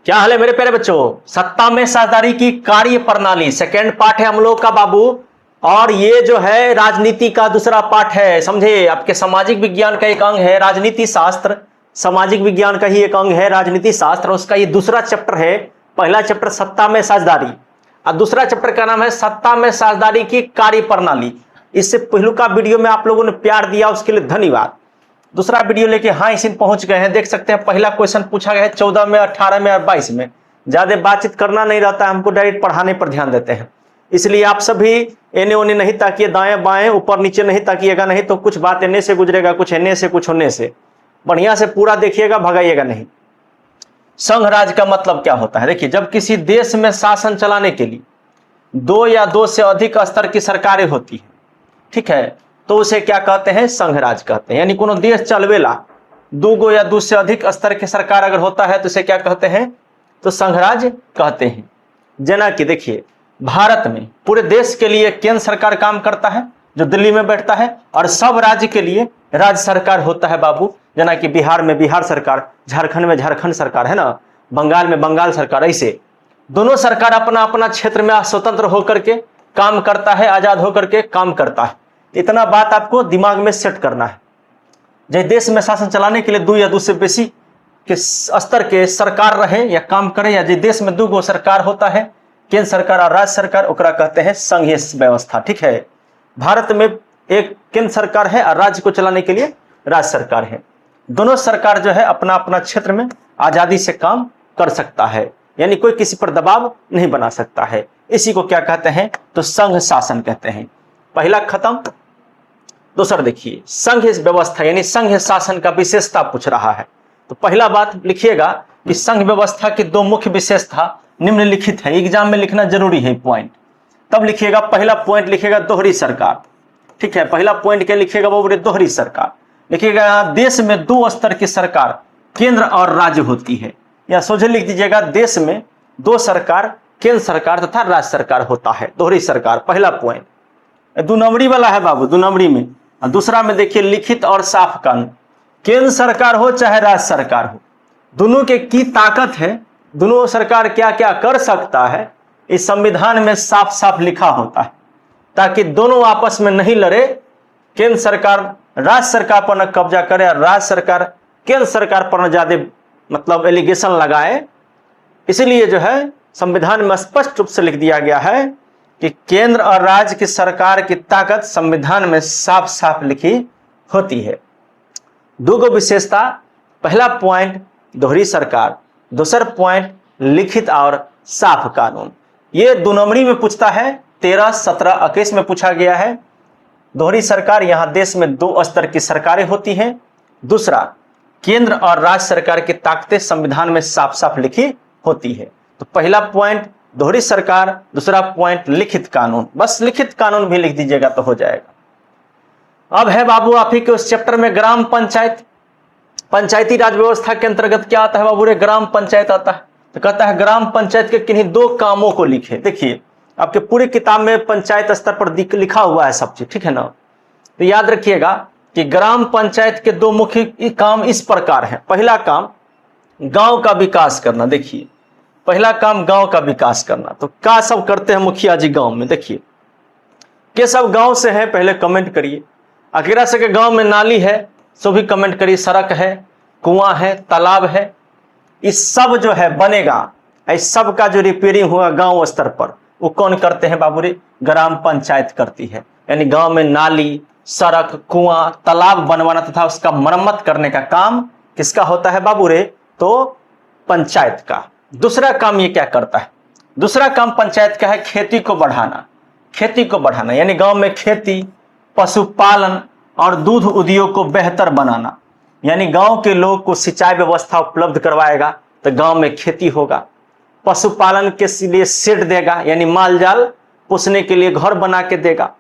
क्या हाल है मेरे प्यारे बच्चों। सत्ता में साझेदारी की कार्य प्रणाली सेकेंड पार्ट है हम लोग का बाबू। और ये जो है राजनीति का दूसरा पार्ट है, समझे। आपके सामाजिक विज्ञान का एक अंग है राजनीति शास्त्र, सामाजिक विज्ञान का ही एक अंग है राजनीति शास्त्र। उसका ये दूसरा चैप्टर है। पहला चैप्टर सत्ता में साझेदारी और दूसरा चैप्टर का नाम है सत्ता में साझेदारी की कार्य प्रणाली। इससे पहलू का वीडियो में आप लोगों ने प्यार दिया, उसके लिए धन्यवाद। दूसरा वीडियो लेके हाँ इसी पहुंच गए हैं, देख सकते हैं। पहला क्वेश्चन पूछा गया है 14 में, 18 में और 22 में। ज्यादा बातचीत करना नहीं रहता है, हमको डायरेक्ट पढ़ाने पर ध्यान देते हैं। इसलिए आप सभी एने ओने नहीं ताकिए, दाएं बाएं ऊपर नीचे नहीं ताकिएगा, नहीं तो कुछ बात एने से गुजरेगा, कुछ एने से कुछ होने से। बढ़िया से पूरा देखिएगा, भगाइएगा नहीं। संघ राज का मतलब क्या होता है? देखिए, जब किसी देश में शासन चलाने के लिए दो या दो से अधिक स्तर की सरकारें होती है, ठीक है, तो उसे क्या कहते हैं? संघ राज कहते हैं। यानी कोनो देश चलवेला दो गो या दो से अधिक स्तर की सरकार अगर होता है तो इसे क्या कहते हैं? तो संघ राज कहते हैं। जना कि देखिए, भारत में पूरे देश के लिए केंद्र सरकार काम करता है जो दिल्ली में बैठता है, और सब राज्य के लिए राज्य सरकार होता है बाबू। जना कि बिहार में बिहार सरकार, झारखंड में झारखंड सरकार है ना, बंगाल में बंगाल सरकार। ऐसे दोनों सरकार अपना अपना क्षेत्र में स्वतंत्र होकर के काम करता है, आजाद होकर के काम करता है। इतना बात आपको दिमाग में सेट करना है। जब देश में शासन चलाने के लिए दो या दो से बेसी के स्तर के सरकार रहे या काम करे, या जिस देश में दो गो सरकार होता है, केंद्र सरकार और राज्य सरकार, ओकरा कहते हैं संघीय व्यवस्था। ठीक है, भारत में एक केंद्र सरकार है और राज्य को चलाने के लिए राज्य सरकार है। दोनों सरकार जो है अपना अपना क्षेत्र में आजादी से काम कर सकता है, यानी कोई किसी पर दबाव नहीं बना सकता है। इसी को क्या कहते हैं? तो संघ शासन कहते हैं। पहला खत्म। दूसरा देखिए, संघ व्यवस्था यानी संघ शासन का विशेषता पूछ रहा है। तो पहला बात लिखिएगा कि संघ व्यवस्था की दो मुख्य विशेषता निम्नलिखित है। एग्जाम में लिखना जरूरी है पॉइंट। तब लिखिएगा, पहला पॉइंट लिखिएगा दोहरी सरकार। ठीक है, पहला पॉइंट क्या लिखिएगा बाबू? दोहरी सरकार लिखिएगा। यहाँ देश में दो स्तर की सरकार केंद्र और राज्य होती है, या सोझे लिख दीजिएगा देश में दो सरकार, केंद्र सरकार तथा राज्य सरकार होता है। दोहरी सरकार पहला पॉइंट। दो नंबरी वाला है बाबू, दो नंबरी में। और दूसरा में देखिए लिखित और साफ कानून। केंद्र सरकार हो चाहे राज्य सरकार हो, दोनों के की ताकत है, दोनों सरकार क्या क्या कर सकता है, इस संविधान में साफ साफ लिखा होता है, ताकि दोनों आपस में नहीं लड़े। केंद्र सरकार राज्य सरकार पर न कब्जा करे और राज्य सरकार केंद्र सरकार पर न ज्यादा मतलब एलिगेशन लगाए। इसीलिए जो है संविधान में स्पष्ट रूप से लिख दिया गया है कि केंद्र और राज्य की सरकार की ताकत संविधान में साफ साफ लिखी होती है। दो गो विशेषता, पहला पॉइंट दोहरी सरकार, दूसरा पॉइंट लिखित और साफ कानून। ये दो नंबरी में पूछता है, 13, 17, 21 में पूछा गया है। दोहरी सरकार, यहां देश में दो स्तर की सरकारें होती हैं। दूसरा, केंद्र और राज्य सरकार की ताकतें संविधान में साफ साफ लिखी होती है। तो पहला पॉइंट दोहरी सरकार, दूसरा पॉइंट लिखित कानून। बस लिखित कानून भी लिख दीजिएगा तो हो जाएगा। अब है बाबू आप ही के उस चैप्टर में ग्राम पंचायत। पंचायती राज व्यवस्था के अंतर्गत क्या आता है बाबू रे? ग्राम पंचायत आता है। तो कहता है ग्राम पंचायत के किन्हीं दो कामों को लिखे। देखिए, आपके पूरी किताब में पंचायत स्तर पर लिखा हुआ है सब चीज, ठीक है ना। तो याद रखिएगा कि ग्राम पंचायत के दो मुख्य काम इस प्रकार है। पहला काम गांव का विकास करना। देखिए, पहला काम गांव का विकास करना। तो क्या सब करते हैं मुखिया जी गांव में? देखिए, के सब गांव से है, पहले कमेंट करिए। अकेला से के गांव में नाली है, सो भी कमेंट करिए। सड़क है, कुआं है, तालाब है, इस सब जो है बनेगा, इस सब का जो रिपेयरिंग हुआ गांव स्तर पर, वो कौन करते हैं बाबू रे? ग्राम पंचायत करती है। यानी गांव में नाली, सड़क, कुआं, तालाब बनवाना तथा उसका मरम्मत करने का काम किसका होता है बाबू रे? तो पंचायत का। दूसरा काम ये क्या करता है? दूसरा काम पंचायत का है खेती को बढ़ाना। खेती को बढ़ाना यानी गांव में खेती, पशुपालन और दूध उद्योग को बेहतर बनाना। यानी गांव के लोग को सिंचाई व्यवस्था उपलब्ध करवाएगा तो गांव में खेती होगा। पशुपालन के लिए शेड देगा, यानी माल जाल पोसने के लिए घर बना के देगा।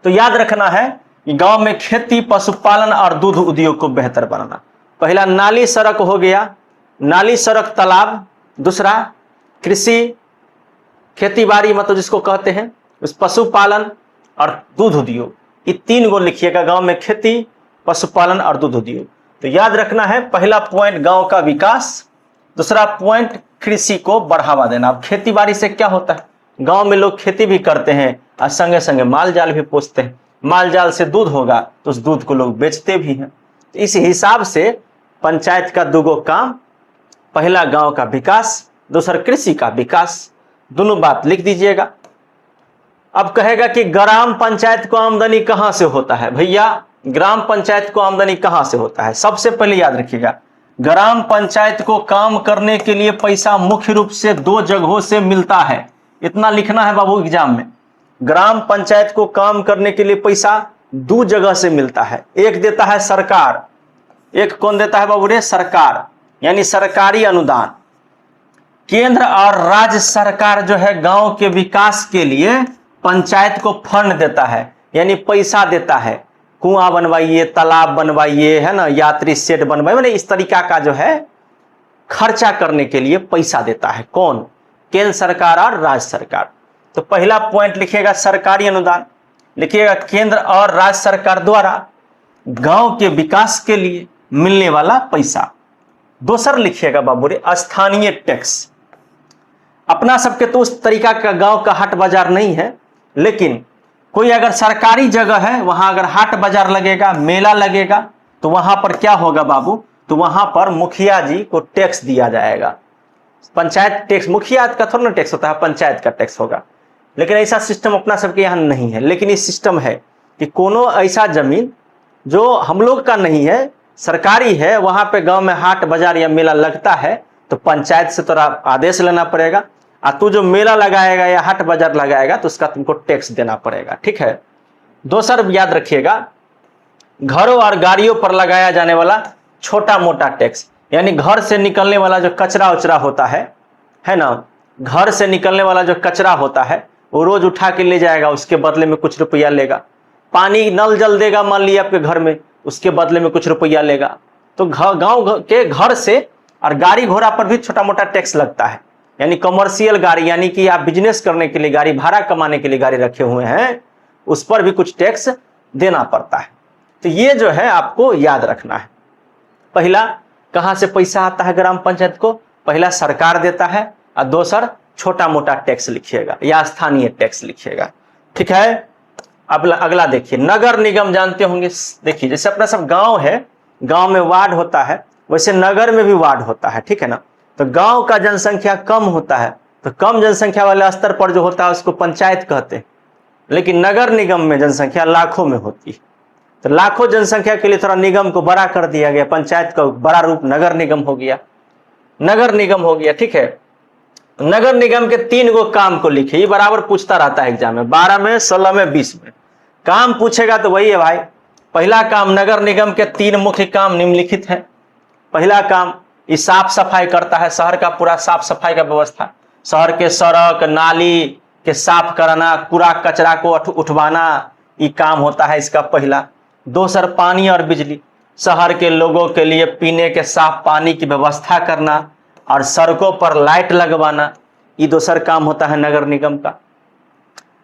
तो याद रखना है कि गांव में खेती, पशुपालन और दूध उद्योग को बेहतर बनाना। पहला नाली सड़क हो गया, नाली सड़क तालाब। दूसरा कृषि खेती बाड़ी मतलब जिसको कहते हैं, उस पशुपालन और दूध उद्योग। ये तीन गो लिखिएगा, गांव में खेती, पशुपालन और दूध उद्योग। तो याद रखना है, पहला पॉइंट गांव का विकास, दूसरा पॉइंट, कृषि को बढ़ावा देना। अब खेती बाड़ी से क्या होता है, गांव में लोग खेती भी करते हैं और संगे संगे माल जाल भी पोसते हैं। माल जाल से दूध होगा तो उस दूध को लोग बेचते भी हैं। तो इस हिसाब से पंचायत का दुगो काम, पहला गांव का विकास, दूसरा कृषि का विकास, दोनों बात लिख दीजिएगा। अब कहेगा कि ग्राम पंचायत को आमदनी कहां से होता है। भैया ग्राम पंचायत को आमदनी कहां से होता है, सबसे पहले याद रखिएगा, ग्राम पंचायत को काम करने के लिए पैसा मुख्य रूप से 2 जगहों से मिलता है। इतना लिखना है बाबू एग्जाम में। ग्राम पंचायत को काम करने के लिए पैसा 2 जगह से मिलता है। एक देता है सरकार, एक कौन देता है बाबू रे, सरकार, यानी सरकारी अनुदान। केंद्र और राज्य सरकार जो है गांव के विकास के लिए पंचायत को फंड देता है, यानी पैसा देता है। कुआं बनवाइए, तालाब बनवाइए, है ना, यात्री शेड बनवाइए, मतलब इस तरीका का जो है खर्चा करने के लिए पैसा देता है। कौन, केंद्र सरकार और राज्य सरकार। तो पहला पॉइंट लिखिएगा सरकारी अनुदान, लिखिएगा केंद्र और राज्य सरकार द्वारा गांव के विकास के लिए मिलने वाला पैसा। दूसरा लिखिएगा बाबू रे स्थानीय टैक्स। अपना सबके तो उस तरीका का गांव का हाट बाजार नहीं है, लेकिन कोई अगर सरकारी जगह है वहां अगर हाट बाजार लगेगा, मेला लगेगा, तो वहां पर क्या होगा बाबू, तो वहां पर मुखिया जी को टैक्स दिया जाएगा। पंचायत टैक्स, मुखिया का थोड़ा ना टैक्स होता है, पंचायत का टैक्स होगा। लेकिन ऐसा सिस्टम अपना सबके यहाँ नहीं है। लेकिन इस सिस्टम है कि कोनो ऐसा जमीन जो हम लोग का नहीं है, सरकारी है, वहां पे गांव में हाट बाजार या मेला लगता है तो पंचायत से तोरा आदेश लेना पड़ेगा, और तू जो मेला लगाएगा या हाट बाजार लगाएगा तो उसका तुमको टैक्स देना पड़ेगा। ठीक है। दूसरा याद रखिएगा, घरों और गाड़ियों पर लगाया जाने वाला छोटा मोटा टैक्स, यानी घर से निकलने वाला जो कचरा उचरा होता है ना, घर से निकलने वाला जो कचरा होता है वो रोज उठा के ले जाएगा, उसके बदले में कुछ रुपया लेगा। पानी नल जल देगा मान लिया आपके घर में, उसके बदले में कुछ रुपया लेगा। तो गांव के घर से और गाड़ी घोड़ा पर भी छोटा मोटा टैक्स लगता है, यानी कमर्शियल गाड़ी, यानी कि आप बिजनेस करने के लिए गाड़ी, भाड़ा कमाने के लिए गाड़ी रखे हुए हैं, उस पर भी कुछ टैक्स देना पड़ता है। तो ये जो है आपको याद रखना है। पहला कहां से पैसा आता है ग्राम पंचायत को, पहला सरकार देता है, और दूसरा छोटा मोटा टैक्स लिखिएगा या स्थानीय टैक्स लिखिएगा। ठीक है। अब अगला देखिए, नगर निगम जानते होंगे। देखिए जैसे अपना सब गांव है, गांव में वार्ड होता है, वैसे नगर में भी वार्ड होता है। ठीक है ना। तो गांव का जनसंख्या कम होता है, तो कम जनसंख्या वाले स्तर पर जो होता है उसको पंचायत कहते हैं। लेकिन नगर निगम में जनसंख्या लाखों में होती है, तो लाखों जनसंख्या के लिए थोड़ा निगम को बड़ा कर दिया गया, पंचायत का बड़ा रूप नगर निगम हो गया, नगर निगम हो गया। ठीक है। नगर निगम के 3 गो काम को लिखे, ये बराबर पूछता रहता है एग्जाम में, 12 में, 16 में, 20 में काम पूछेगा तो वही है भाई। पहला काम, नगर निगम के 3 मुख्य काम निम्नलिखित है। पहला काम, ये साफ सफाई करता है, शहर का पूरा साफ सफाई का व्यवस्था, शहर के सड़क नाली के साफ कराना, कूड़ा कचरा को उठवाना, ये काम होता है इसका पहला। दूसरा पानी और बिजली, शहर के लोगों के लिए पीने के साफ पानी की व्यवस्था करना और सड़कों पर लाइट लगवाना, ये दूसरा काम होता है नगर निगम का।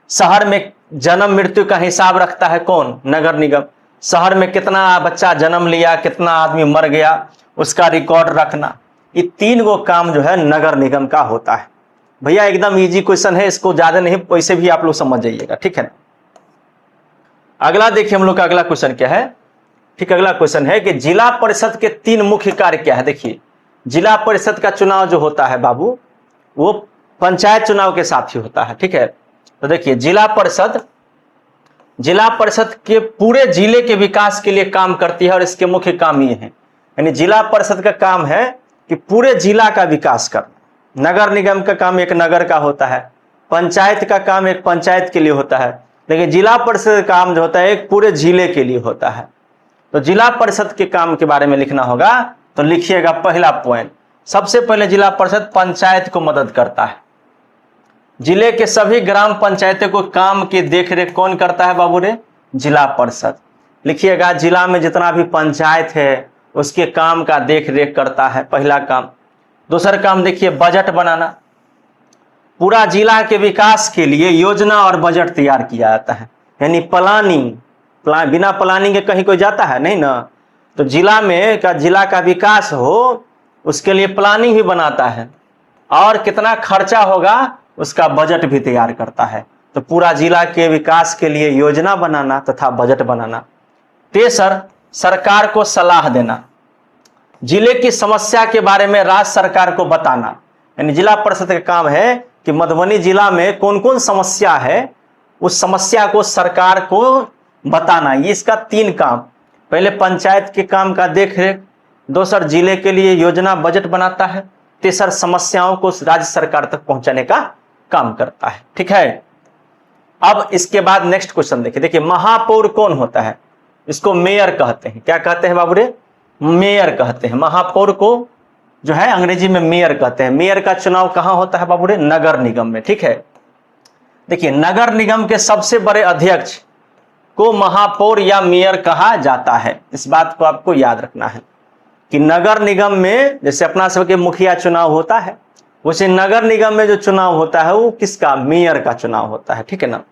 शहर में जन्म मृत्यु का हिसाब रखता है कौन, नगर निगम। शहर में कितना बच्चा जन्म लिया, कितना आदमी मर गया, उसका रिकॉर्ड रखना, ये 3 गो काम जो है नगर निगम का होता है। भैया एकदम इजी क्वेश्चन है, इसको ज्यादा नहीं, वैसे भी आप लोग समझ जाइएगा। ठीक है ना। अगला देखिए हम लोग का अगला क्वेश्चन क्या है। ठीक, अगला क्वेश्चन है कि जिला परिषद के 3 मुख्य कार्य क्या है। देखिए जिला परिषद का चुनाव जो होता है बाबू, वो पंचायत चुनाव के साथ ही होता है। ठीक है। तो देखिए जिला परिषद के पूरे जिले के विकास के लिए काम करती है, और इसके मुख्य काम ये हैं, यानी जिला परिषद का काम है कि पूरे जिला का विकास करना। नगर निगम का काम एक नगर का होता है, पंचायत का काम एक पंचायत के लिए होता है, लेकिन जिला परिषद का काम जो होता है एक पूरे जिले के लिए होता है। तो जिला परिषद के काम के बारे में लिखना होगा, तो लिखिएगा पहला पॉइंट, सबसे पहले जिला परिषद पंचायत को मदद करता है। जिले के सभी ग्राम पंचायतों को काम की देखरेख कौन करता है बाबू रे, जिला परिषद। लिखिएगा जिला में जितना भी पंचायत है उसके काम का देख रेख करता है, पहला काम। दूसरा काम देखिए बजट बनाना, पूरा जिला के विकास के लिए योजना और बजट तैयार किया जाता है, यानी प्लानिंग। बिना प्लानिंग के कहीं कोई जाता है नहीं ना। तो जिला का विकास हो उसके लिए प्लानिंग भी बनाता है और कितना खर्चा होगा उसका बजट भी तैयार करता है। तो पूरा जिला के विकास के लिए योजना बनाना तथा बजट बनाना। तेसर, सरकार को सलाह देना, जिले की समस्या के बारे में राज्य सरकार को बताना। यानी जिला परिषद का काम है कि मधुबनी जिला में कौन कौन समस्या है, उस समस्या को सरकार को बताना। ये इसका 3 काम, पहले पंचायत के काम का देख रेख, दूसर जिले के लिए योजना बजट बनाता है, तीसर समस्याओं को राज्य सरकार तक पहुंचाने का काम करता है। ठीक है, अब इसके बाद नेक्स्ट क्वेश्चन देखिए महापौर कौन होता है? इसको मेयर कहते हैं। क्या कहते हैं बाबू रे? मेयर कहते हैं। महापौर को जो है अंग्रेजी में मेयर कहते हैं। मेयर का चुनाव कहां होता है बाबू रे? नगर निगम में। ठीक है, देखिए नगर निगम के सबसे बड़े अध्यक्ष को महापौर या मेयर कहा जाता है। इस बात को आपको याद रखना है कि नगर निगम में जैसे अपना सबके मुखिया चुनाव होता है, वैसे नगर निगम में जो चुनाव होता है वो किसका? मेयर का चुनाव होता है। ठीक है ना।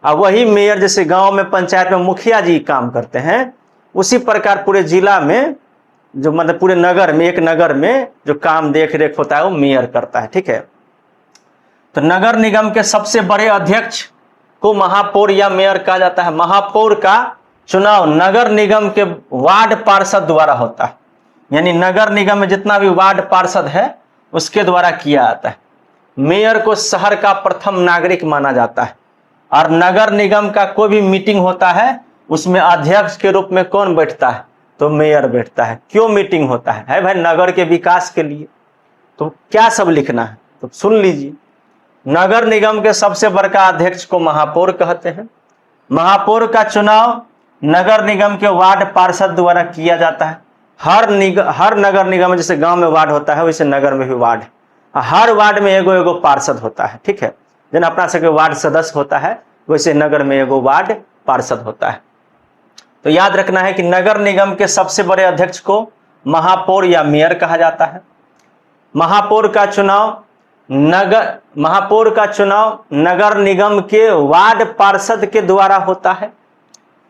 अब वही मेयर जैसे गांव में पंचायत में मुखिया जी काम करते हैं, उसी प्रकार पूरे जिला में जो मतलब पूरे नगर में, एक नगर में जो काम देख रेख होता है वो मेयर करता है। ठीक है, तो नगर निगम के सबसे बड़े अध्यक्ष को महापौर या मेयर कहा जाता है। महापौर का चुनाव नगर निगम के वार्ड पार्षद द्वारा होता है। यानी नगर निगम में जितना भी वार्ड पार्षद है उसके द्वारा किया जाता है। मेयर को शहर का प्रथम नागरिक माना जाता है और नगर निगम का कोई भी मीटिंग होता है उसमें अध्यक्ष के रूप में कौन बैठता है? तो मेयर बैठता है। क्यों मीटिंग होता है भाई? नगर के विकास के लिए। तो क्या सब लिखना है तो सुन लीजिए। नगर निगम के सबसे बड़का अध्यक्ष को महापौर कहते हैं। महापौर का चुनाव नगर निगम के वार्ड पार्षद द्वारा किया जाता है। हर नगर निगम में जैसे गांव में वार्ड होता है वैसे नगर में भी वार्ड है। हर वार्ड में एगो एगो पार्षद होता है। ठीक है, जन अपना सबके वार्ड सदस्य होता है वैसे नगर में एगो वार्ड पार्षद होता है। तो याद रखना है कि नगर निगम के सबसे बड़े अध्यक्ष को महापौर या मेयर कहा जाता है। महापौर का चुनाव नगर निगम के वार्ड पार्षद के द्वारा होता है।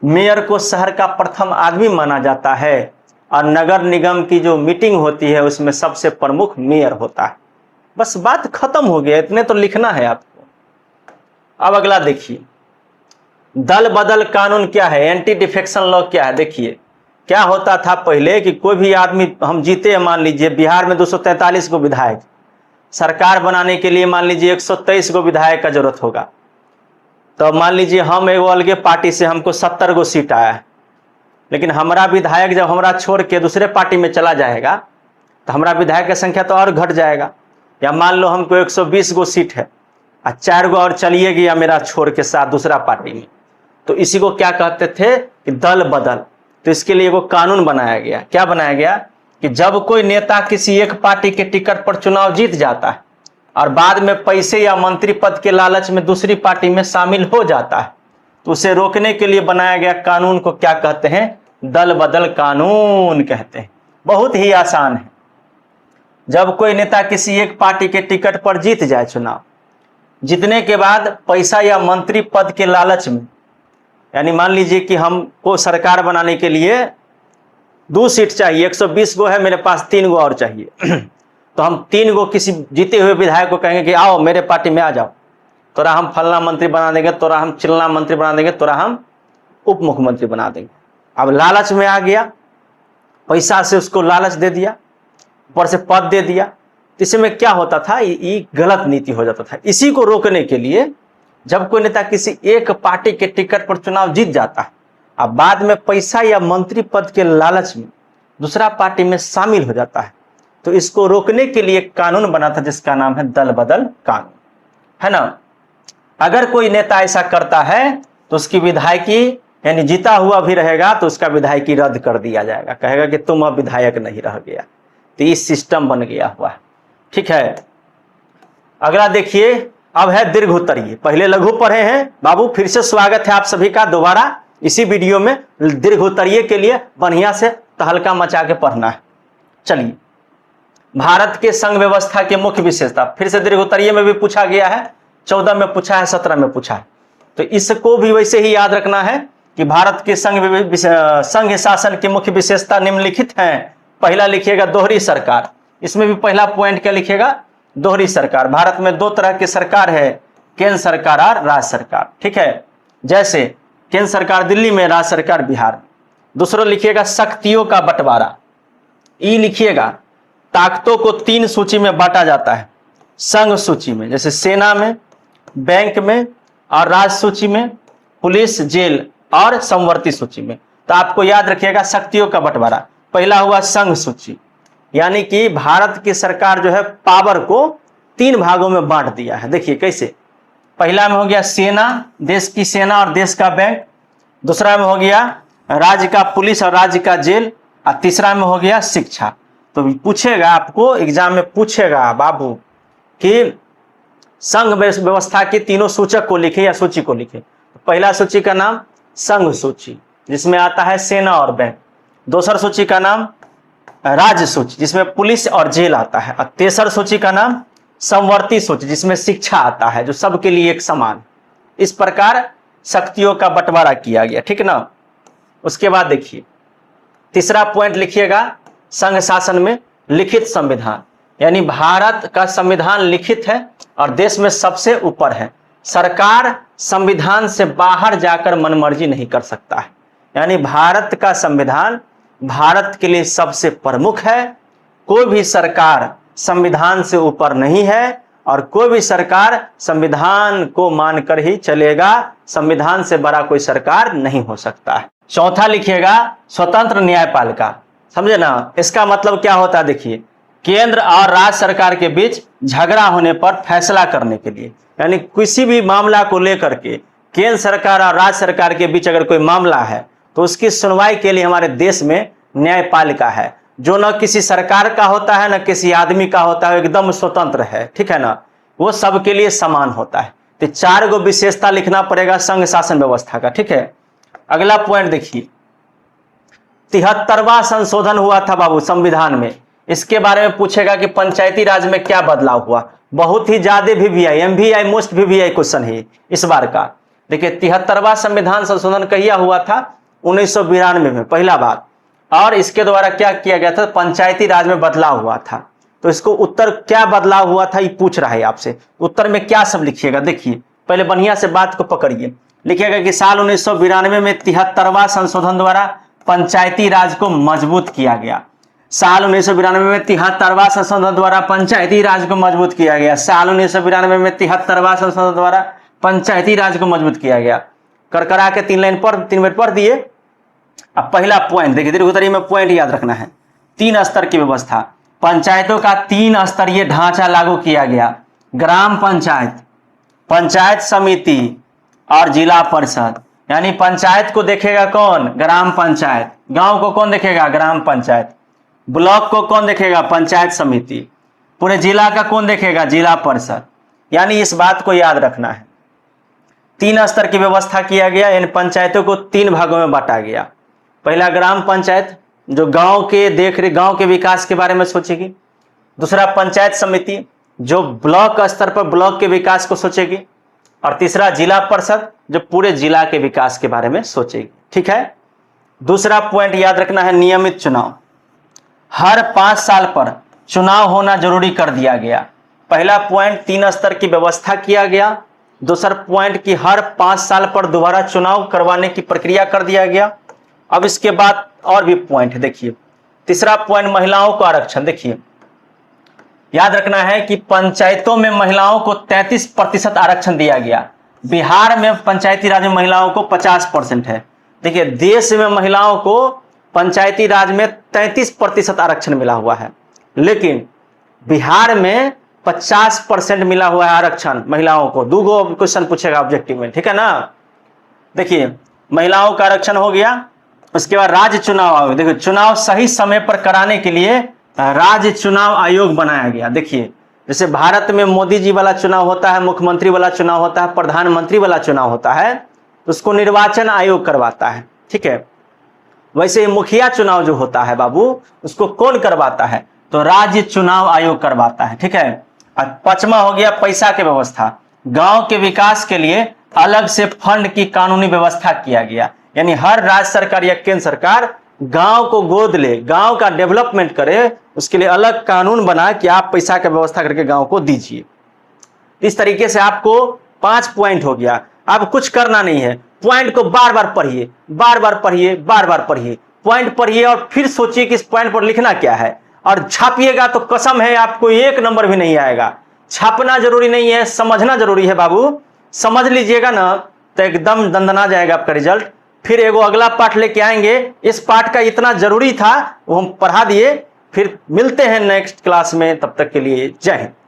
मेयर को शहर का प्रथम आदमी माना जाता है और नगर निगम की जो मीटिंग होती है उसमें सबसे प्रमुख मेयर होता है। बस बात खत्म हो गया, इतने तो लिखना है आपको। अब अगला देखिए, दल बदल कानून क्या है? एंटी डिफेक्शन लॉ क्या है? देखिए क्या होता था पहले कि कोई भी आदमी, हम जीते हैं मान लीजिए बिहार में 243 को विधायक, सरकार बनाने के लिए मान लीजिए 123 को विधायक का जरूरत होगा। तो मान लीजिए हम एगो अलगे पार्टी से हमको 70 को सीट आया है, लेकिन हमारा विधायक जब हमारा छोड़ के दूसरे पार्टी में चला जाएगा तो हमारा विधायक की संख्या तो और घट जाएगा। या मान लो हमको 120 को सीट है और 4 गो और चलिए गया मेरा छोड़ के साथ दूसरा पार्टी में, तो इसी को क्या कहते थे कि दल बदल। तो इसके लिए एगो कानून बनाया गया। क्या बनाया गया कि जब कोई नेता किसी एक पार्टी के टिकट पर चुनाव जीत जाता है और बाद में पैसे या मंत्री पद के लालच में दूसरी पार्टी में शामिल हो जाता है, तो उसे रोकने के लिए बनाया गया कानून को क्या कहते हैं? दल बदल कानून कहते हैं। बहुत ही आसान है। जब कोई नेता किसी एक पार्टी के टिकट पर जीत जाए चुनाव, जीतने के बाद पैसा या मंत्री पद के लालच में, यानी मान लीजिए कि हमको सरकार बनाने के लिए 2 सीट चाहिए, 120 गो है मेरे पास, 3 गो और चाहिए तो हम 3 गो किसी जीते हुए विधायक को कहेंगे कि आओ मेरे पार्टी में आ जाओ, तोरा हम फलना मंत्री बना देंगे, तोरा हम चिलना मंत्री बना देंगे, तोरा हम उप मुख्यमंत्री बना देंगे। अब लालच में आ गया, पैसा से उसको लालच दे दिया, ऊपर से पद दे दिया, तो इसमें क्या होता था? ये गलत नीति हो जाता था। इसी को रोकने के लिए जब कोई नेता किसी एक पार्टी के टिकट पर चुनाव जीत जाता है अब बाद में पैसा या मंत्री पद के लालच में दूसरा पार्टी में शामिल हो जाता है, तो इसको रोकने के लिए कानून बना था जिसका नाम है दल बदल कानून, है ना। अगर कोई नेता ऐसा करता है तो उसकी विधायकी, यानी जीता हुआ भी रहेगा तो उसका विधायकी रद्द कर दिया जाएगा, कहेगा कि तुम अब विधायक नहीं रह गया। तो ये सिस्टम बन गया हुआ है। ठीक है, अगला देखिए, अब है दीर्घ उत्तरीय। पहले लघु पढ़े हैं बाबू, फिर से स्वागत है आप सभी का दोबारा इसी वीडियो में। दीर्घ उत्तरीय के लिए बढ़िया से तहलका मचा के पढ़ना है। चलिए, भारत के संघ व्यवस्था के मुख्य विशेषता, फिर से दीर्घ उत्तरीय में भी पूछा गया है, 14 में पूछा है, 17 में पूछा है, तो इसको भी वैसे ही याद रखना है कि भारत के संघ शासन की मुख्य विशेषता निम्नलिखित हैं। पहला लिखिएगा दोहरी सरकार। इसमें भी पहला पॉइंट क्या लिखिएगा, दोहरी सरकार। भारत में दो तरह की सरकार है, केंद्र सरकार और राज्य सरकार, ठीक है। जैसे केंद्र सरकार दिल्ली में, राज्य सरकार बिहार में। दूसरा लिखिएगा शक्तियों का बंटवारा, ई लिखिएगा ताकतों को 3 सूची में बांटा जाता है, संघ सूची में जैसे सेना में, बैंक में और राज्य सूची में, पुलिस, जेल और समवर्ती सूची में। तो आपको याद रखिएगा शक्तियों का बंटवारा। पहला हुआ संघ सूची, यानी कि भारत की सरकार जो है पावर को 3 भागों में बांट दिया है। देखिए कैसे, पहला में हो गया सेना, देश की सेना और देश का बैंक। दूसरा में हो गया राज्य का पुलिस और राज्य का जेल। और तीसरा में हो गया शिक्षा। तो पूछेगा आपको एग्जाम में, पूछेगा बाबू कि संघ व्यवस्था के तीनों सूचक को लिखे या सूची को लिखे। पहला सूची का नाम संघ सूची, जिसमें आता है सेना और बैंक। दूसरा सूची का नाम राज्य सूची, जिसमें पुलिस और जेल आता है। और तीसरा सूची का नाम समवर्ती सूची, जिसमें शिक्षा आता है, जो सबके लिए एक समान। इस प्रकार शक्तियों का बंटवारा किया गया, ठीक ना। उसके बाद देखिए तीसरा पॉइंट लिखिएगा, संघ शासन में लिखित संविधान, यानी भारत का संविधान लिखित है और देश में सबसे ऊपर है। सरकार संविधान से बाहर जाकर मनमर्जी नहीं कर सकता है, यानी भारत का संविधान भारत के लिए सबसे प्रमुख है। कोई भी सरकार संविधान से ऊपर नहीं है और कोई भी सरकार संविधान को मानकर ही चलेगा। संविधान से बड़ा कोई सरकार नहीं हो सकता है। चौथा लिखिएगा स्वतंत्र न्यायपालिका, समझे ना। इसका मतलब क्या होता है, देखिए केंद्र और राज्य सरकार के बीच झगड़ा होने पर फैसला करने के लिए, यानी किसी भी मामला को लेकर के केंद्र सरकार और राज्य सरकार के बीच अगर कोई मामला है तो उसकी सुनवाई के लिए हमारे देश में न्यायपालिका है, जो न किसी सरकार का होता है न किसी आदमी का होता है, एकदम स्वतंत्र है, ठीक है ना। वो सबके लिए समान होता है। तो 4 गो विशेषता लिखना पड़ेगा संघ शासन व्यवस्था का, ठीक है। अगला पॉइंट देखिए, 73वां संशोधन हुआ था बाबू संविधान में। इसके बारे में पूछेगा कि पंचायती राज में क्या बदलाव हुआ। बहुत ही ज्यादा VVI, MVI, most VVI question है इस बार का। देखिए 73वां संविधान संशोधन कहिया हुआ था, 1992 में पहला बार। और इसके द्वारा क्या किया गया था, पंचायती राज में बदलाव हुआ था। तो इसको उत्तर क्या बदलाव हुआ था ये पूछ रहा है आपसे। उत्तर में क्या सब लिखिएगा, देखिए पहले बढ़िया से बात को पकड़िए। लिखिएगा कि साल 1992 में 73वां संशोधन द्वारा पंचायती राज को मजबूत किया गया। साल 1992 में 73वां संशोधन द्वारा पंचायती राज को मजबूत किया गया। साल 1992 में 73वां संशोधन द्वारा पंचायती राज को मजबूत किया गया। करकरा के 3 लाइन पर 3 मिनट पढ़ दिए। अब पहला पॉइंट देखिए, दीर्घोत्तरी में पॉइंट याद रखना है। 3 स्तर की व्यवस्था, पंचायतों का 3 स्तरीय ढांचा लागू किया गया। ग्राम पंचायत, पंचायत समिति और जिला परिषद। यानी पंचायत को देखेगा कौन, ग्राम पंचायत। गांव को कौन देखेगा, ग्राम पंचायत। ब्लॉक को कौन देखेगा, पंचायत समिति। पूरे जिला का कौन देखेगा, जिला परिषद। यानी इस बात को याद रखना है। 3 स्तर की व्यवस्था किया गया, यानी पंचायतों को 3 भागों में बांटा गया। पहला ग्राम पंचायत, जो गांव के देखरेख, गांव के विकास के बारे में सोचेगी। दूसरा पंचायत समिति, जो ब्लॉक स्तर पर ब्लॉक के विकास को सोचेगी। और तीसरा जिला परिषद, जो पूरे जिला के विकास के बारे में सोचेगी, ठीक है। दूसरा पॉइंट याद रखना है, नियमित चुनाव। हर 5 साल पर चुनाव होना जरूरी कर दिया गया। पहला पॉइंट 3 स्तर की व्यवस्था किया गया। दूसरा पॉइंट कि हर 5 साल पर दोबारा चुनाव करवाने की प्रक्रिया कर दिया गया। अब इसके बाद और भी पॉइंट देखिए। तीसरा पॉइंट महिलाओं को आरक्षण। देखिए याद रखना है कि पंचायतों में महिलाओं को 33% आरक्षण दिया गया। बिहार में पंचायती राज में महिलाओं को 50% है। देखिए देश में महिलाओं को पंचायती राज में 33% आरक्षण मिला हुआ है, लेकिन बिहार में 50% मिला हुआ है आरक्षण महिलाओं को। 2 गो क्वेश्चन पूछेगा ऑब्जेक्टिव में, ठीक है ना। देखिए महिलाओं का आरक्षण हो गया। उसके बाद राज्य चुनाव आयोग। देखिए चुनाव सही समय पर कराने के लिए राज्य चुनाव आयोग बनाया गया। देखिए जैसे भारत में मोदी जी वाला चुनाव होता है, मुख्यमंत्री वाला चुनाव होता है, प्रधानमंत्री वाला चुनाव होता है, तो उसको निर्वाचन आयोग करवाता है, ठीक है। वैसे मुखिया चुनाव जो होता है बाबू, उसको कौन करवाता है, तो राज्य चुनाव आयोग करवाता है, ठीक है। और 5वां हो गया पैसा की व्यवस्था। गांव के विकास के लिए अलग से फंड की कानूनी व्यवस्था किया गया। यानी हर राज्य सरकार या केंद्र सरकार गांव को गोद ले, गांव का डेवलपमेंट करे, उसके लिए अलग कानून बना कि आप पैसा का व्यवस्था करके गांव को दीजिए। इस तरीके से आपको 5 पॉइंट हो गया। अब कुछ करना नहीं है, पॉइंट को बार बार पढ़िए, बार बार पढ़िए, बार बार पढ़िए, पॉइंट पढ़िए और फिर सोचिए कि इस पॉइंट पर लिखना क्या है, और छापिएगा तो कसम है आपको 1 नंबर भी नहीं आएगा। छापना जरूरी नहीं है, समझना जरूरी है बाबू। समझ लीजिएगा ना तो एकदम दंदना जाएगा आपका रिजल्ट। फिर एगो अगला पाठ लेके आएंगे, इस पाठ का इतना जरूरी था वो हम पढ़ा दिए। फिर मिलते हैं नेक्स्ट क्लास में, तब तक के लिए जय हिंद।